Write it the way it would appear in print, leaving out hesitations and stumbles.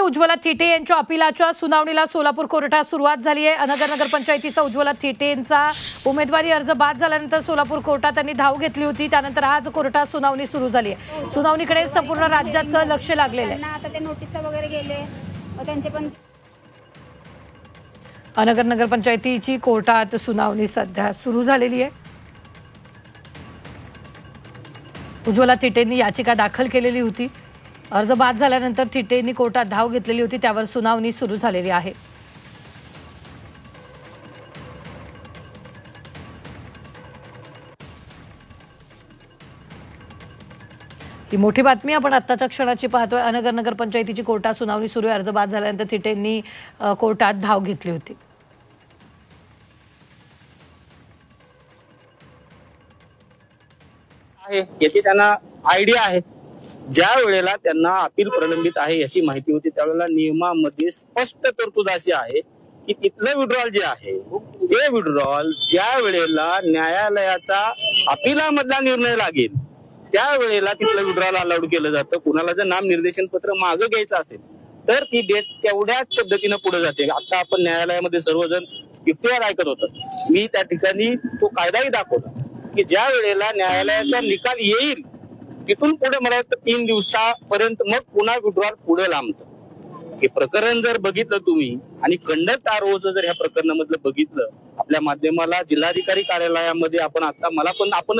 उज्ज्वला थिटे यांच्या अपिलाच्या सुनावणीला सोलापूर कोर्टात सुरुवात झाली आहे। अनगर नगरपंचायतीचा उज्ज्वला थिटे यांचा उमेदवारी अर्ज बाद झाल्यानंतर सोलापूर कोर्टात त्यांनी धाव घेतली होती। त्यानंतर आज कोर्टात सुनावणी सुरू झाली आहे। सुनावणीकडे संपूर्ण राज्याचं लक्ष लागलेलं आहे। आता ते नोटीस वगैरे गेले त्यांचे पण अनगर नगरपंचायतीची कोर्टात सुनावणी सध्या सुरू झालेली आहे। उज्ज्वला थिटेंनी याचिका दाखल केलेली होती। अर्ज बाद झाल्यानंतर थिटेंनी कोर्टात धाव घेतलेली होती, त्यावर सुनावणी सुरू झालेली आहे। ही मोठी बातमी आपण आत्ताच्या क्षणाची पाहतोय। अनगर नगरपंचायतीची कोर्टात सुनावणी सुरू आहे। अर्ज बाद झाल्यानंतर थिटेंनी कोर्टात धाव घेतली होती। याची त्यांना आयडिया आहे। ज्या वेळेला त्यांना अपील प्रलंबित आहे याची माहिती होती त्यावेळेला नियमामध्ये स्पष्ट तरतूद अशी आहे की तिथलं विड्रॉल जे आहे ते विड्रॉल ज्या वेळेला न्यायालयाचा अपिलामधला निर्णय लागेल त्यावेळेला तिथलं विड्रॉल अलाउड केलं जातं। कुणाला जर नाम निर्देशन पत्र मागे घ्यायचं असेल तर ती डेट तेवढ्याच पद्धतीने पुढे जाते। आता आपण न्यायालयामध्ये सर्वजण युक्तिवाद ऐकत होतो, मी त्या ठिकाणी तो कायदाही दाखवला की ज्या वेळेला न्यायालयाचा निकाल येईल तिथून पुढे मला वाटतं 3 दिवसापर्यंत मग पुन्हा विड्रॉल पुढे लांबतं। हे प्रकरण जर बघितलं तुम्ही आणि कंडक्ट आरओचं जर ह्या प्रकरणामधलं बघितलं आपल्या माध्यमाला जिल्हाधिकारी कार्यालयामध्ये आपण आता मला पण आपण